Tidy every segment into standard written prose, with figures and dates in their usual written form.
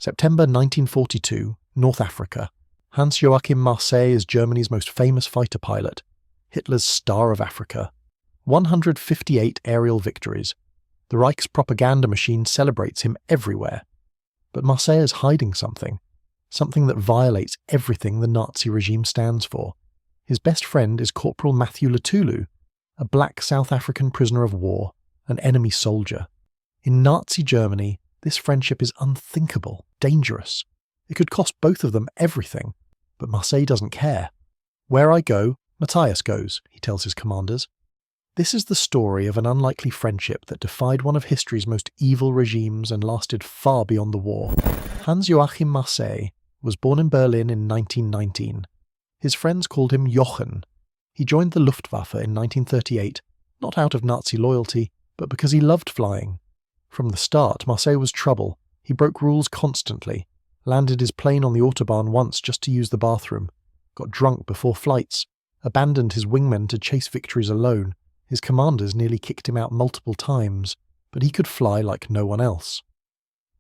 September 1942, North Africa. Hans-Joachim Marseille is Germany's most famous fighter pilot, Hitler's Star of Africa. 158 aerial victories. The Reich's propaganda machine celebrates him everywhere. But Marseille is hiding something that violates everything the Nazi regime stands for. His best friend is Corporal Mathew Letulu, a black South African prisoner of war, an enemy soldier. In Nazi Germany, this friendship is unthinkable, dangerous. It could cost both of them everything, but Marseille doesn't care. "Where I go, Mathias goes," he tells his commanders. This is the story of an unlikely friendship that defied one of history's most evil regimes and lasted far beyond the war. Hans-Joachim Marseille was born in Berlin in 1919. His friends called him Jochen. He joined the Luftwaffe in 1938, not out of Nazi loyalty, but because he loved flying. From the start, Marseille was trouble. He broke rules constantly, landed his plane on the Autobahn once just to use the bathroom, got drunk before flights, abandoned his wingmen to chase victories alone. His commanders nearly kicked him out multiple times, but he could fly like no one else.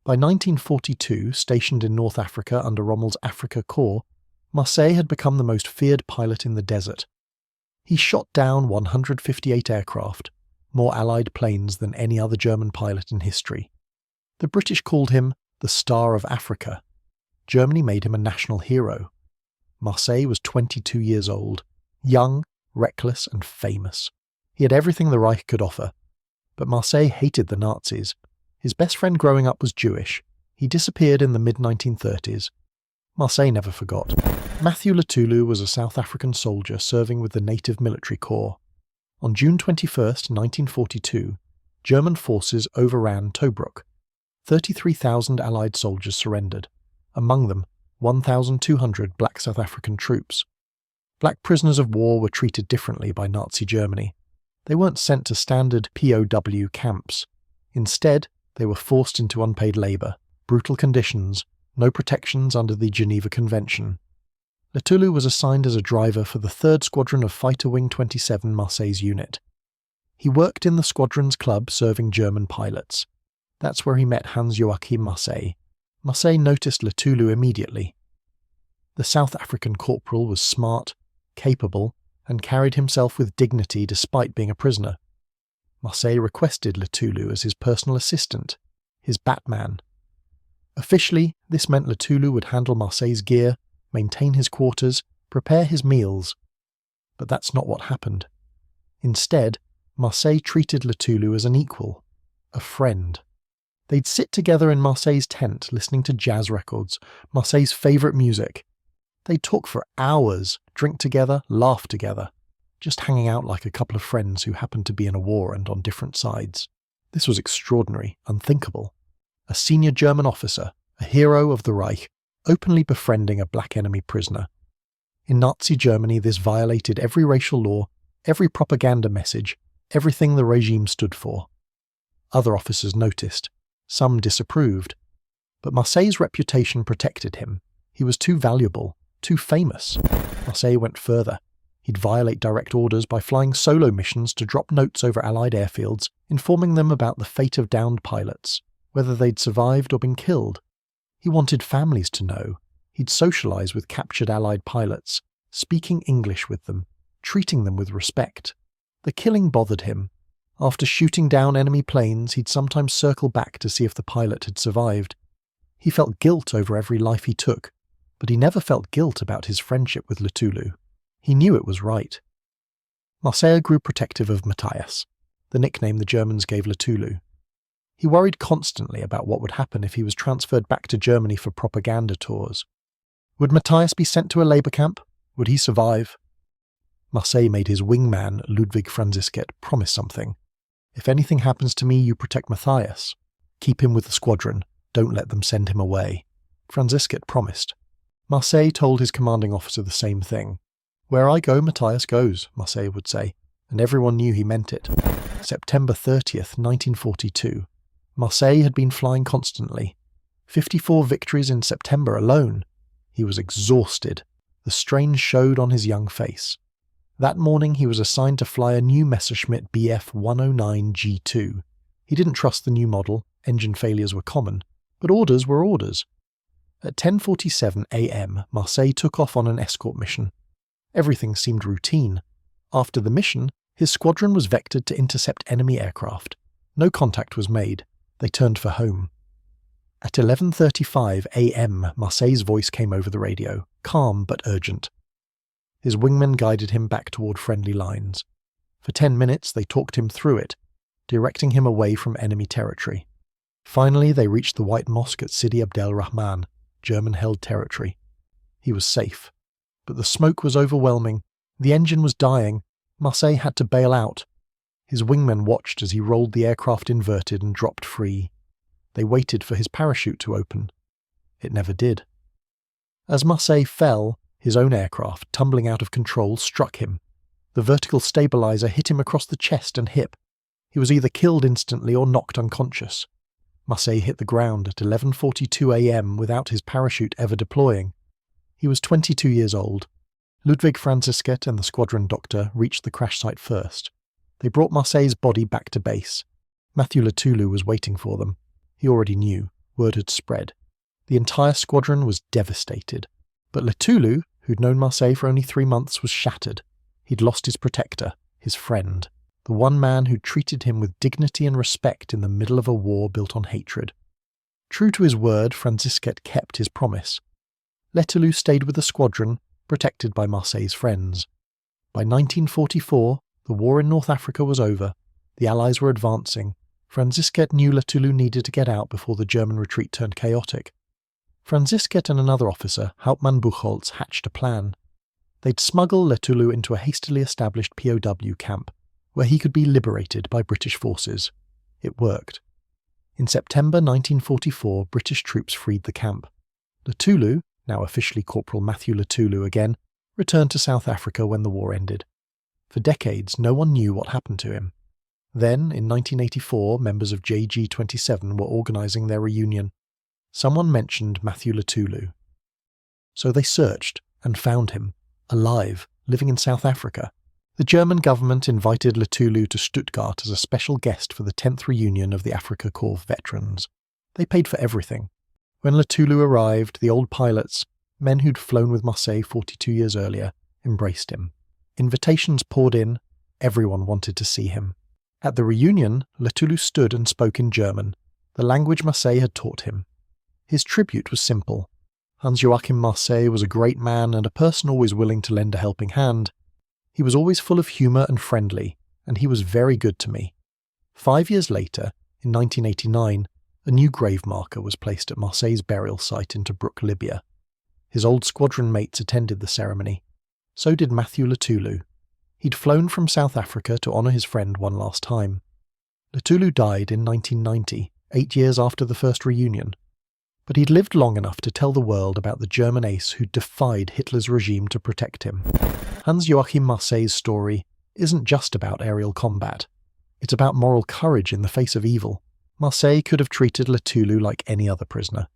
By 1942, stationed in North Africa under Rommel's Afrika Korps, Marseille had become the most feared pilot in the desert. He shot down 158 aircraft, more Allied planes than any other German pilot in history. The British called him the Star of Africa. Germany made him a national hero. Marseille was 22 years old, young, reckless, and famous. He had everything the Reich could offer. But Marseille hated the Nazis. His best friend growing up was Jewish. He disappeared in the mid-1930s. Marseille never forgot. Mathew Letulu was a South African soldier serving with the Native Military Corps. On June 21, 1942, German forces overran Tobruk. 33,000 Allied soldiers surrendered, among them 1,200 black South African troops. Black prisoners of war were treated differently by Nazi Germany. They weren't sent to standard POW camps. Instead, they were forced into unpaid labour, brutal conditions, no protections under the Geneva Convention. Letulu was assigned as a driver for the 3rd Squadron of Fighter Wing 27 Marseille's unit. He worked in the squadron's club serving German pilots. That's where he met Hans-Joachim Marseille. Marseille noticed Letulu immediately. The South African corporal was smart, capable, and carried himself with dignity despite being a prisoner. Marseille requested Letulu as his personal assistant, his Batman. Officially, this meant Letulu would handle Marseille's gear, maintain his quarters, prepare his meals. But that's not what happened. Instead, Marseille treated Letulu as an equal, a friend. They'd sit together in Marseille's tent listening to jazz records, Marseille's favourite music. They'd talk for hours, drink together, laugh together, just hanging out like a couple of friends who happened to be in a war and on different sides. This was extraordinary, unthinkable. A senior German officer, a hero of the Reich, openly befriending a black enemy prisoner. In Nazi Germany, this violated every racial law, every propaganda message, everything the regime stood for. Other officers noticed. Some disapproved. But Marseille's reputation protected him. He was too valuable, too famous. Marseille went further. He'd violate direct orders by flying solo missions to drop notes over Allied airfields, informing them about the fate of downed pilots, whether they'd survived or been killed. He wanted families to know. He'd socialise with captured Allied pilots, speaking English with them, treating them with respect. The killing bothered him. After shooting down enemy planes, he'd sometimes circle back to see if the pilot had survived. He felt guilt over every life he took, but he never felt guilt about his friendship with Letulu. He knew it was right. Marseille grew protective of Mathias, the nickname the Germans gave Letulu. He worried constantly about what would happen if he was transferred back to Germany for propaganda tours. Would Mathias be sent to a labour camp? Would he survive? Marseille made his wingman, Ludwig Franzisket, promise something. If anything happens to me, you protect Mathias. Keep him with the squadron. Don't let them send him away. Franzisket promised. Marseille told his commanding officer the same thing. Where I go, Mathias goes, Marseille would say, and everyone knew he meant it. September 30th, 1942. Marseille had been flying constantly. 54 victories in September alone. He was exhausted. The strain showed on his young face. That morning he was assigned to fly a new Messerschmitt Bf 109 G2. He didn't trust the new model, engine failures were common, but orders were orders. At 10:47 a.m., Marseille took off on an escort mission. Everything seemed routine. After the mission, his squadron was vectored to intercept enemy aircraft. No contact was made. They turned for home. At 11:35 a.m., Marseille's voice came over the radio, calm but urgent. His wingman guided him back toward friendly lines. For 10 minutes they talked him through it, directing him away from enemy territory. Finally they reached the White Mosque at Sidi Abdel Rahman, German-held territory. He was safe. But the smoke was overwhelming. The engine was dying. Marseille had to bail out. His wingmen watched as he rolled the aircraft inverted and dropped free. They waited for his parachute to open. It never did. As Marseille fell, his own aircraft, tumbling out of control, struck him. The vertical stabilizer hit him across the chest and hip. He was either killed instantly or knocked unconscious. Marseille hit the ground at 11:42 a.m. without his parachute ever deploying. He was 22 years old. Ludwig Franzisket and the squadron doctor reached the crash site first. They brought Marseille's body back to base. Mathew Letulu was waiting for them. He already knew. Word had spread. The entire squadron was devastated. But Letulu, who'd known Marseille for only 3 months, was shattered. He'd lost his protector, his friend, the one man who'd treated him with dignity and respect in the middle of a war built on hatred. True to his word, Franzisket kept his promise. Letulu stayed with the squadron, protected by Marseille's friends. By 1944, the war in North Africa was over. The Allies were advancing. Franzisket knew Letulu needed to get out before the German retreat turned chaotic. Franzisket and another officer, Hauptmann Buchholz, hatched a plan. They'd smuggle Letulu into a hastily established POW camp, where he could be liberated by British forces. It worked. In September 1944, British troops freed the camp. Letulu, now officially Corporal Mathew Letulu again, returned to South Africa when the war ended. For decades, no one knew what happened to him. Then, in 1984, members of JG-27 were organising their reunion. Someone mentioned Mathew Letulu. So they searched and found him, alive, living in South Africa. The German government invited Letulu to Stuttgart as a special guest for the 10th reunion of the Afrika Korps veterans. They paid for everything. When Letulu arrived, the old pilots, men who'd flown with Marseille 42 years earlier, embraced him. Invitations poured in. Everyone wanted to see him. At the reunion, Letulu stood and spoke in German, the language Marseille had taught him. His tribute was simple. Hans-Joachim Marseille was a great man and a person always willing to lend a helping hand. He was always full of humour and friendly, and he was very good to me. 5 years later, in 1989, a new grave marker was placed at Marseille's burial site in Tobruk, Libya. His old squadron mates attended the ceremony. So did Mathew Letulu. He'd flown from South Africa to honour his friend one last time. Letulu died in 1990, 8 years after the first reunion. But he'd lived long enough to tell the world about the German ace who defied Hitler's regime to protect him. Hans-Joachim Marseille's story isn't just about aerial combat. It's about moral courage in the face of evil. Marseille could have treated Letulu like any other prisoner.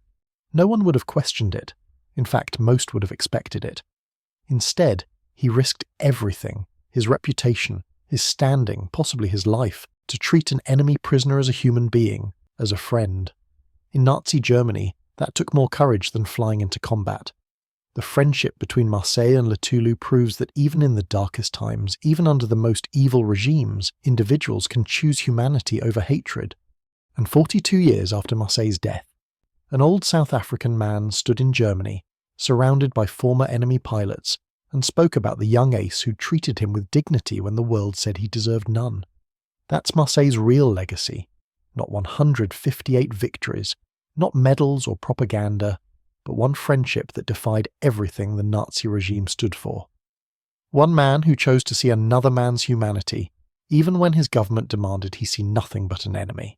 No one would have questioned it. In fact, most would have expected it. Instead, he risked everything, his reputation, his standing, possibly his life, to treat an enemy prisoner as a human being, as a friend. In Nazi Germany, that took more courage than flying into combat. The friendship between Marseille and Letulu proves that even in the darkest times, even under the most evil regimes, individuals can choose humanity over hatred. And 42 years after Marseille's death, an old South African man stood in Germany, surrounded by former enemy pilots, and spoke about the young ace who treated him with dignity when the world said he deserved none. That's Marseille's real legacy. Not 158 victories, not medals or propaganda, but one friendship that defied everything the Nazi regime stood for. One man who chose to see another man's humanity, even when his government demanded he see nothing but an enemy.